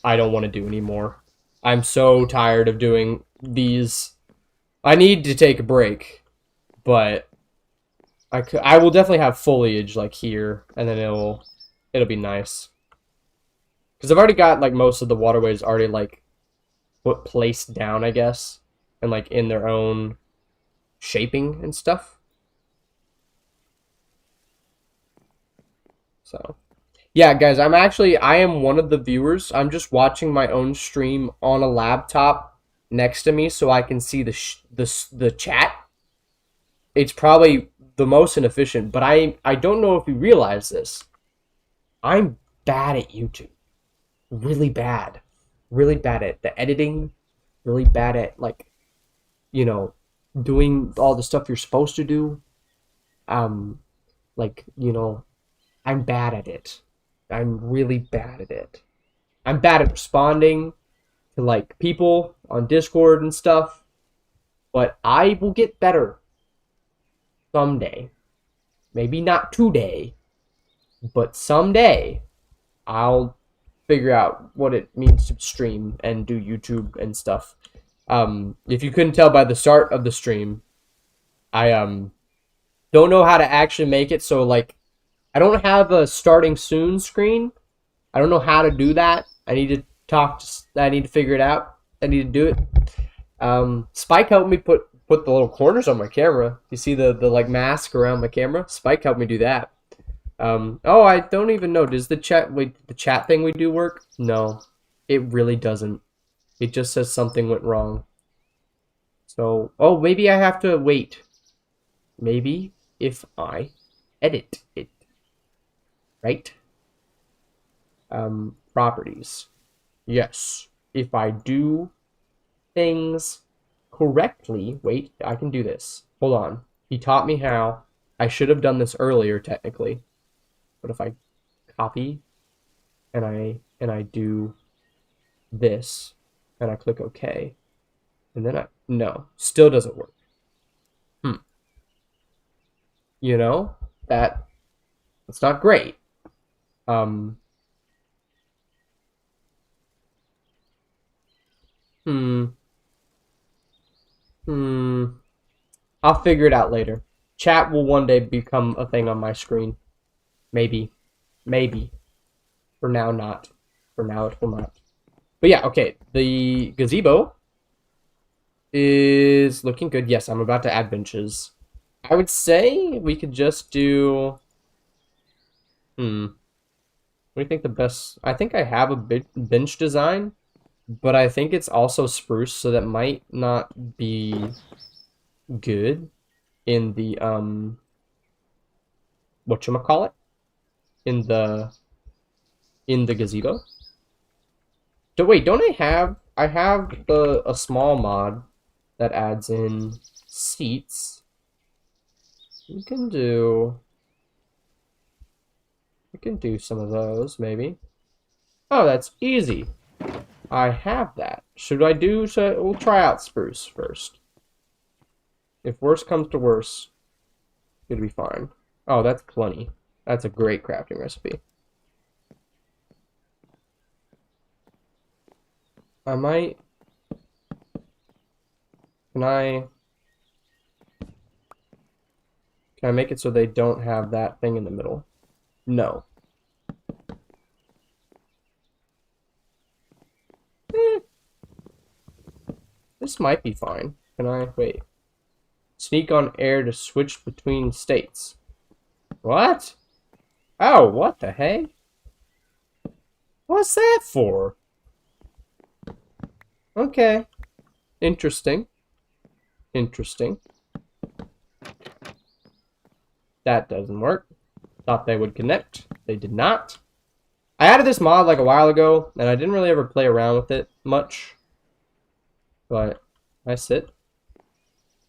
I don't want to do anymore. I'm so tired of doing these. I need to take a break, but I will definitely have foliage like here, and then it'll be nice. Because I've already got like most of the waterways already like placed down, I guess, and like in their own shaping and stuff. So, yeah, guys, I am one of the viewers. I'm just watching my own stream on a laptop next to me so I can see the chat. It's probably the most inefficient, but I don't know if you realize this. I'm bad at YouTube. Really bad. Really bad at the editing, really bad at, like, you know, doing all the stuff you're supposed to do. Um, like, I'm bad at it. I'm really bad at it. I'm bad at responding to, like, people on Discord and stuff, but I will get better someday. Maybe not today, but someday I'll figure out what it means to stream and do YouTube and stuff. If you couldn't tell by the start of the stream, I don't know how to actually make it. So, like, I don't have a starting soon screen. I don't know how to do that. I need to I need to figure it out. I need to do it. Spike helped me put the little corners on my camera. You see the like mask around my camera? Spike helped me do that. Oh, I don't even know. Does the chat thing we do work? No, it really doesn't. It just says something went wrong. So, oh, maybe I have to wait. Maybe if I edit it, right? Properties. Yes, if I do things correctly. Wait, I can do this. Hold on. He taught me how. I should have done this earlier, technically. But if I copy and I do this and I click OK, and then no, still doesn't work. That's not great. I'll figure it out later. Chat will one day become a thing on my screen. Maybe. For now, not. For now, it will not. But yeah, okay. The gazebo is looking good. Yes, I'm about to add benches. I would say we could just do... What do you think the best... I think I have a bench design, but I think it's also spruce, so that might not be good in the, whatchamacallit? In the gazebo. Wait, don't I have a small mod that adds in seats. We can do some of those, maybe. Oh, that's easy. I have that. We'll try out spruce first. If worse comes to worse, it'll be fine. Oh, that's plenty. That's a great crafting recipe. I might... Can I make it so they don't have that thing in the middle? No. This might be fine. Can I... Wait. Sneak on air to switch between states. What? Oh, what the heck? What's that for? Okay. Interesting. That doesn't work. Thought they would connect. They did not. I added this mod like a while ago, and I didn't really ever play around with it much. But I sit.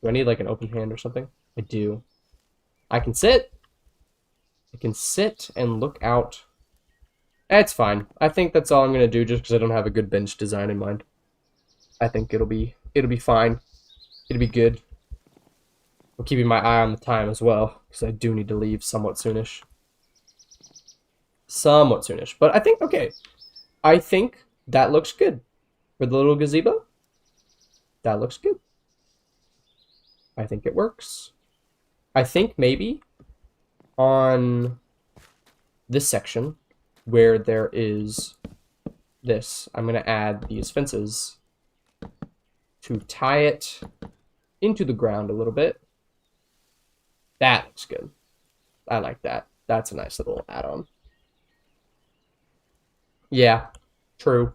Do I need like an open hand or something? I do. I can sit. I can sit and look out. It's fine. I think that's all I'm gonna do just because I don't have a good bench design in mind. I think it'll be fine. It'll be good. I'm keeping my eye on the time as well, because I do need to leave somewhat soonish. But I think, okay. I think that looks good. For the little gazebo, that looks good. I think it works. I think maybe on this section where there is this, I'm going to add these fences to tie it into the ground a little bit. That looks good. I like that. That's a nice little add-on. Yeah, true.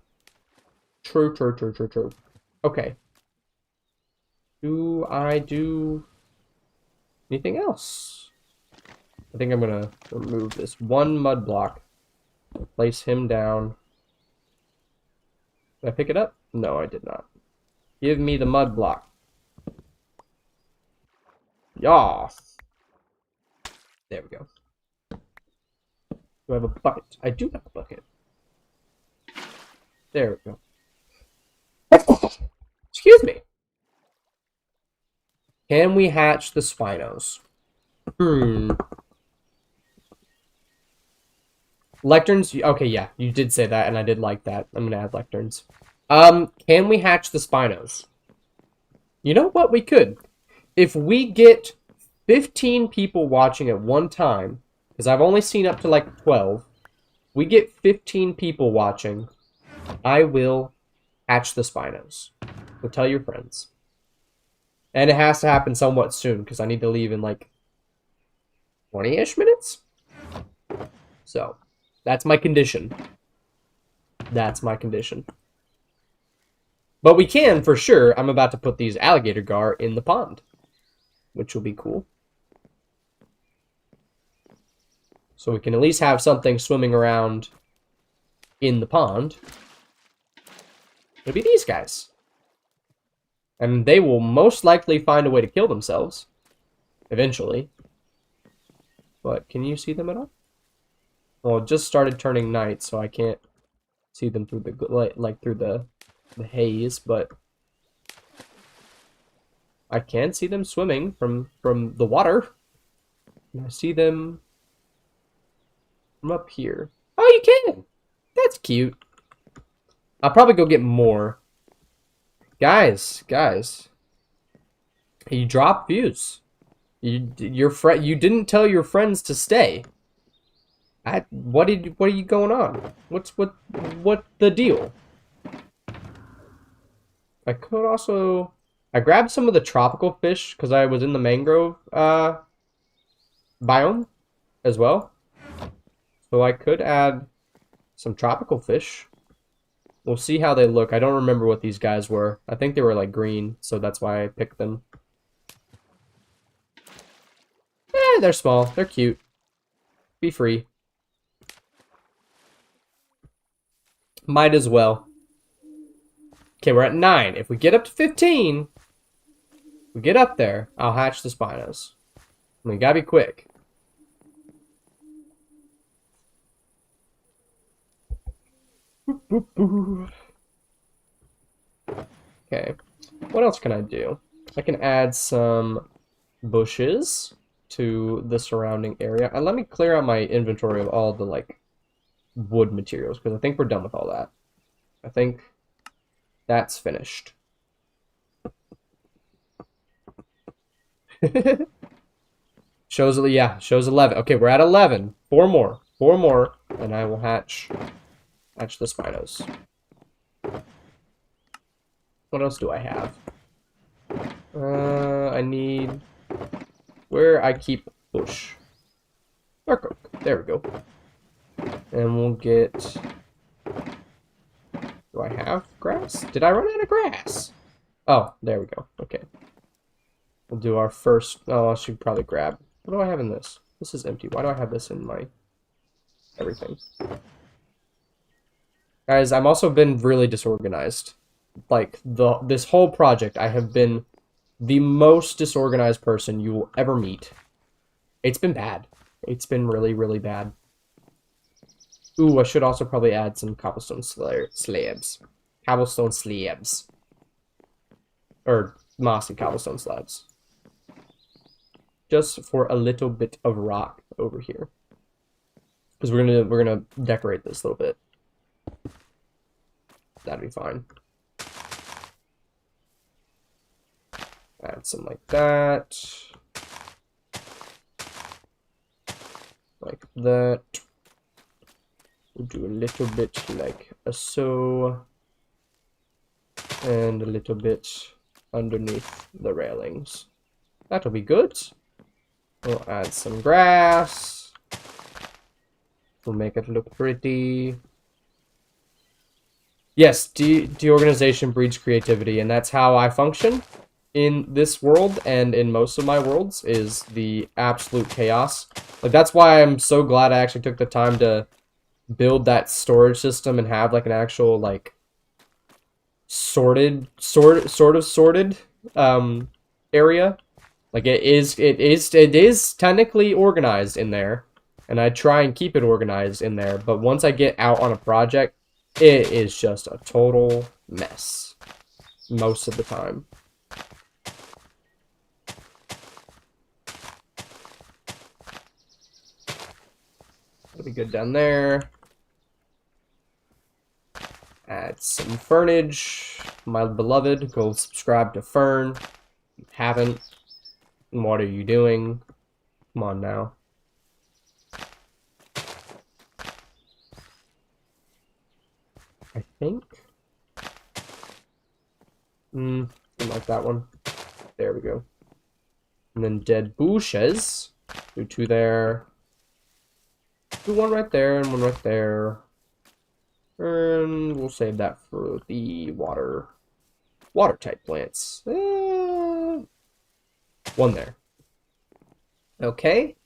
True. Okay. Do I do anything else? I think I'm gonna remove this one mud block. Place him down. Did I pick it up? No, I did not. Give me the mud block. Yas. There we go. Do I have a bucket? I do have a bucket. There we go. Excuse me. Can we hatch the Spinos? Lecterns? Okay, yeah, you did say that, and I did like that. I'm gonna add lecterns. Can we hatch the Spinos? You know what? We could. If we get 15 people watching at one time, because I've only seen up to like 12, we get 15 people watching, I will hatch the Spinos. So tell your friends. And it has to happen somewhat soon, because I need to leave in like 20-ish minutes. So, that's my condition. That's my condition. But we can, for sure. I'm about to put these alligator gar in the pond, which will be cool. So we can at least have something swimming around in the pond. It'll be these guys. And they will most likely find a way to kill themselves. Eventually. But can you see them at all? Well, it just started turning night, so I can't see them through the light, like through the haze, but I can see them swimming from the water. And I see them from up here. Oh, you can! That's cute. I'll probably go get more. Guys. You dropped views. You didn't tell your friends to stay. What are you going on? What the deal? I could also... I grabbed some of the tropical fish because I was in the mangrove biome as well. So I could add some tropical fish. We'll see how they look. I don't remember what these guys were. I think they were like green, so that's why I picked them. They're small. They're cute. Be free. Might as well. Okay, we're at 9. If we get up to 15, we get up there, I'll hatch the Spinos. We gotta be quick. Okay, what else can I do? I can add some bushes to the surrounding area. And let me clear out my inventory of all the, like, wood materials, because I think we're done with all that. I think that's finished. Shows 11. Okay, we're at 11. 4 more, and I will hatch the Spinos. What else do I have? I need where I keep bush. Dark oak. There we go. And we'll get... Do I have grass? Did I run out of grass? Oh, there we go. Okay. We'll do our first... Oh, I should probably grab... What do I have in this? This is empty. Why do I have this in my... everything? Guys, I've also been really disorganized. Like, this whole project, I have been the most disorganized person you will ever meet. It's been bad. It's been really, really bad. Ooh, I should also probably add some cobblestone slabs. Cobblestone slabs. Or mossy cobblestone slabs. Just for a little bit of rock over here. Because we're gonna decorate this a little bit. That'd be fine. Add some like that. Like that. We'll do a little bit like so. And a little bit underneath the railings. That'll be good. We'll add some grass. We'll make it look pretty. Yes, deorganization breeds creativity, and that's how I function in this world and in most of my worlds, is the absolute chaos. Like, that's why I'm so glad I actually took the time to build that storage system and have, like, an actual, like, sort of sorted area. Like it is technically organized in there, and I try and keep it organized in there, but once I get out on a project, it is just a total mess most of the time. That'll be good down there. Add some fernage. My beloved, go subscribe to Fern. If you haven't, what are you doing? Come on now. I think. Didn't like that one. There we go. And then dead bushes. Do two there. Do one right there and one right there. And we'll save that for the water type plants. One there. Okay.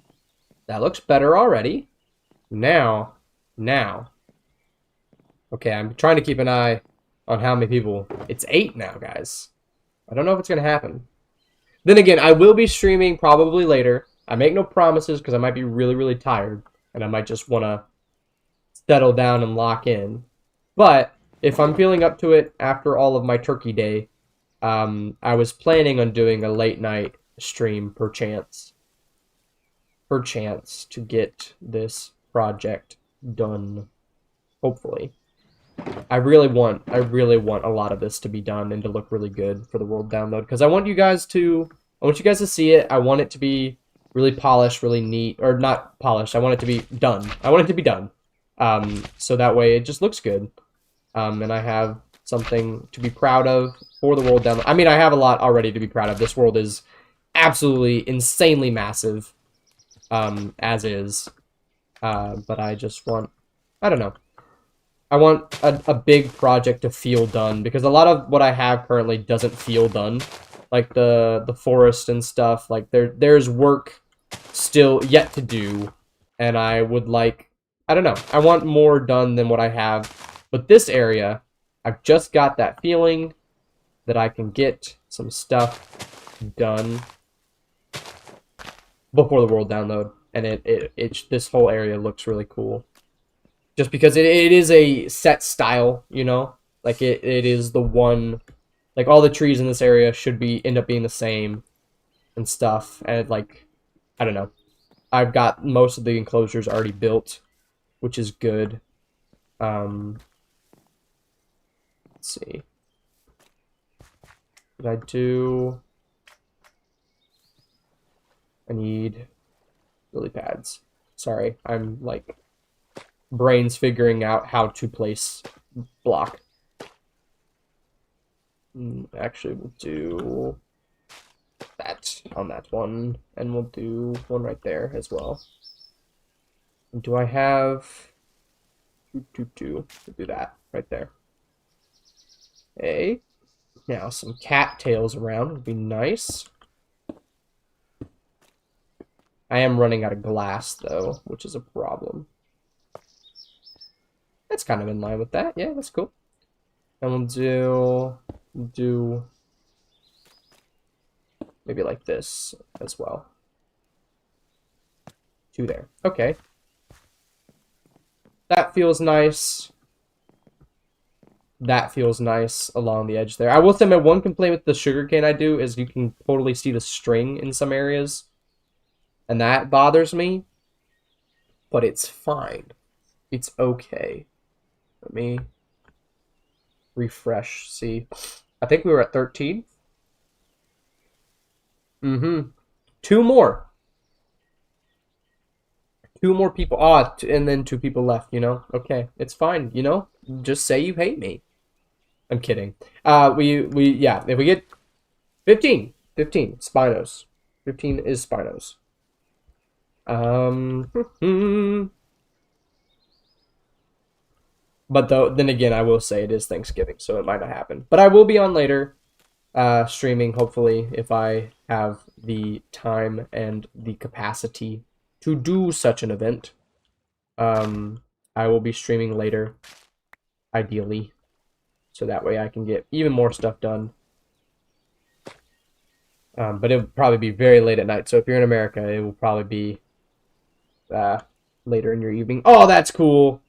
That looks better already. Now. Okay, I'm trying to keep an eye on how many people. It's 8 now, guys. I don't know if it's going to happen. Then again, I will be streaming probably later. I make no promises because I might be really, really tired. And I might just want to settle down and lock in. But if I'm feeling up to it after all of my turkey day, I was planning on doing a late night stream perchance to get this project done. Hopefully. I really want a lot of this to be done and to look really good for the world download, because I want you guys to see it. I want it to be really polished, really neat, or not polished. I want it to be done. So that way it just looks good. And I have something to be proud of for the world download. I mean, I have a lot already to be proud of. This world is absolutely insanely massive, as is. But I just want, I don't know. I want a big project to feel done, because a lot of what I have currently doesn't feel done. Like the forest and stuff, like there's work still yet to do, and I would like, I don't know, I want more done than what I have. But this area, I've just got that feeling that I can get some stuff done before the world download, and this whole area looks really cool. Just because it is a set style, you know? Like, it is the one... Like, all the trees in this area should end up being the same and stuff. And, like, I don't know. I've got most of the enclosures already built, which is good. Let's see. What did I do? I need lily pads. Sorry, I'm, like... brains figuring out how to place block. Actually, we'll do that on that one, and we'll do one right there as well. And do I have two? We'll do that right there. Okay. Now some cattails around would be nice. I am running out of glass though, which is a problem. That's kind of in line with that. Yeah, that's cool. And we'll do maybe like this as well. 2 there. Okay. That feels nice. That feels nice along the edge there. I will say my one complaint with the sugarcane I do is you can totally see the string in some areas. And that bothers me. But it's fine. It's okay. Let me refresh. See, I think we were at 13. 2 more. 2 more people. And then 2 people left, you know? Okay, it's fine, you know? Just say you hate me. I'm kidding. Yeah, if we get 15 Spinos. 15 is Spinos. But then again, I will say it is Thanksgiving, so it might not happen. But I will be on later, streaming, hopefully, if I have the time and the capacity to do such an event. I will be streaming later, ideally. so that way I can get even more stuff done. But it will probably be very late at night. So if you're in America, it will probably be later in your evening. Oh, that's cool.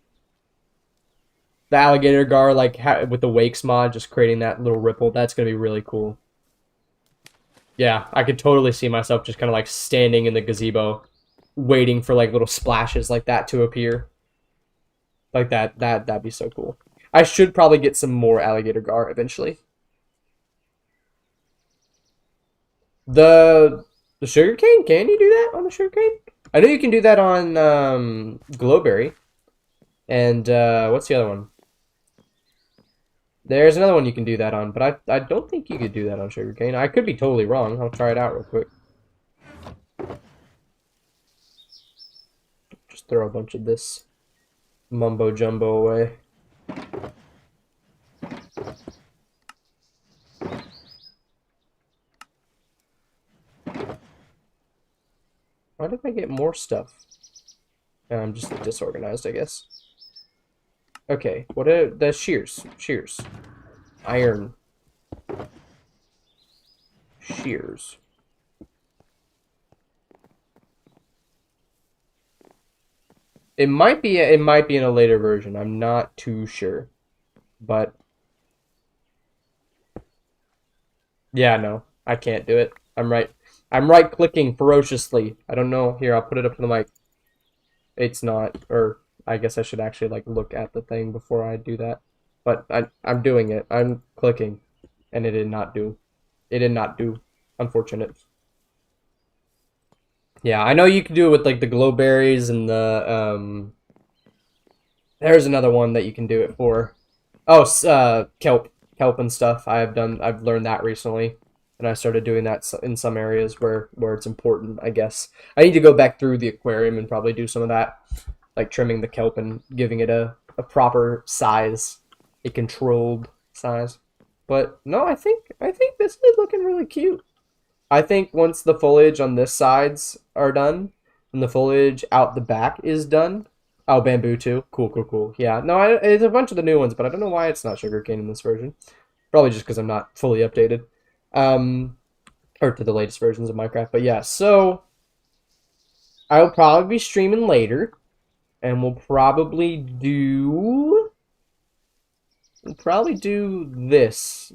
The alligator gar, like with the wakes mod, just creating that little ripple. That's gonna be really cool. Yeah, I could totally see myself just kind of like standing in the gazebo, waiting for like little splashes like that to appear. Like that'd be so cool. I should probably get some more alligator gar eventually. The sugarcane? Can you do that on the sugarcane? I know you can do that on glowberry. And what's the other one? There's another one you can do that on, but I don't think you could do that on sugarcane. I could be totally wrong. I'll try it out real quick. Just throw a bunch of this mumbo jumbo away. Why did I get more stuff? I'm just disorganized, I guess. Okay, what are the shears? Shears. Iron. Shears. It might be in a later version. I'm not too sure. But yeah, no. I can't do it. I'm right clicking ferociously. I don't know. Here, I'll put it up to the mic. It's not, or I guess I should actually like look at the thing before I do that. But I'm doing it. I'm clicking, and it did not do. It did not do. Unfortunate. Yeah, I know you can do it with like the glowberries and the There's another one that you can do it for. Oh, kelp and stuff. I've learned that recently, and I started doing that in some areas where it's important. I guess I need to go back through the aquarium and probably do some of that, like trimming the kelp and giving it a proper size, a controlled size. But no, I think this is looking really cute. I think once the foliage on this sides are done, and the foliage out the back is done. Oh, bamboo too. Cool, cool, cool. Yeah, no, it's a bunch of the new ones, but I don't know why it's not sugarcane in this version. Probably just because I'm not fully updated, or to the latest versions of Minecraft. But yeah, so I'll probably be streaming later, and we'll probably do this.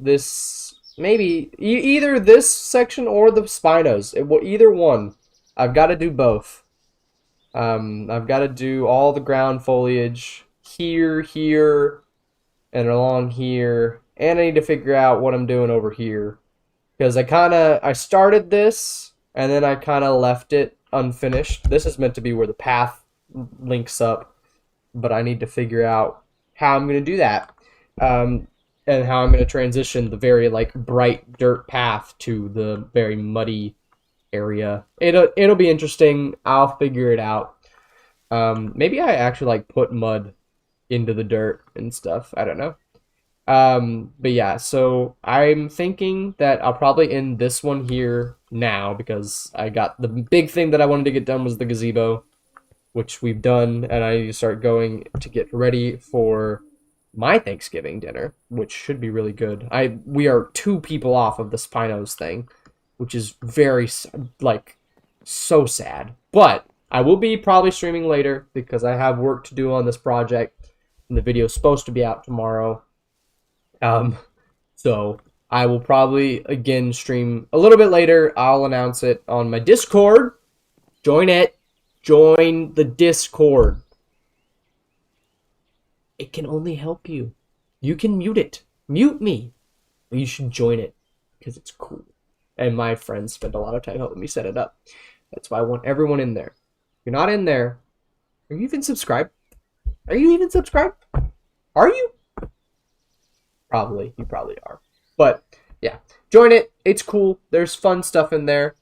Maybe either this section or the Spinos. Either one. I've got to do both. I've got to do all the ground foliage here, and along here. And I need to figure out what I'm doing over here. Because I started this, and then I kind of left it unfinished. This is meant to be where the path links up. But I need to figure out how I'm going to do that. And how I'm going to transition the very like bright dirt path to the very muddy area. It'll be interesting. I'll figure it out. Maybe I actually like put mud into the dirt and stuff. I don't know. But yeah, so I'm thinking that I'll probably end this one here now because I got the big thing that I wanted to get done was the gazebo, which we've done, and I need to start going to get ready for my Thanksgiving dinner, which should be really good. We are 2 people off of the Spinos thing, which is very like so sad. But I will be probably streaming later because I have work to do on this project, and the video is supposed to be out tomorrow. So I will probably again stream a little bit later. I'll announce it on my Discord. Join it. Join the Discord. It can only help you. You can mute it. Mute me. But you should join it because it's cool. And my friends spend a lot of time helping me set it up. That's why I want everyone in there. If you're not in there, are you even subscribed? Are you even subscribed? Are you? Probably. You probably are. But yeah, join it. It's cool. There's fun stuff in there.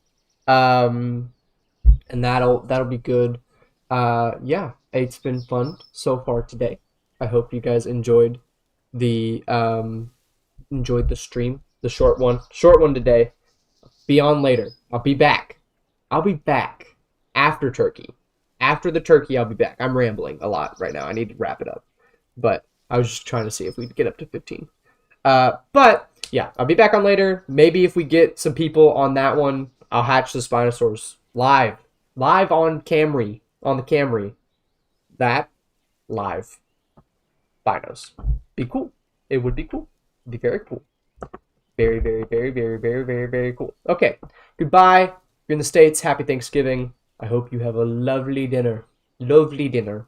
And that'll be good. Yeah, it's been fun so far today. I hope you guys enjoyed the stream, the short one today. Be on later. I'll be back after turkey. After the turkey, I'll be back. I'm rambling a lot right now. I need to wrap it up, but I was just trying to see if we could get up to 15. But yeah, I'll be back on later. Maybe if we get some people on that one, I'll hatch the Spinosaurs live on Camry, on the Camry. That live Binos. Be cool. It would be cool. Be very cool. Very, very, very, very, very, very, very cool. Okay. Goodbye. If you're in the States, happy Thanksgiving. I hope you have a lovely dinner. Lovely dinner.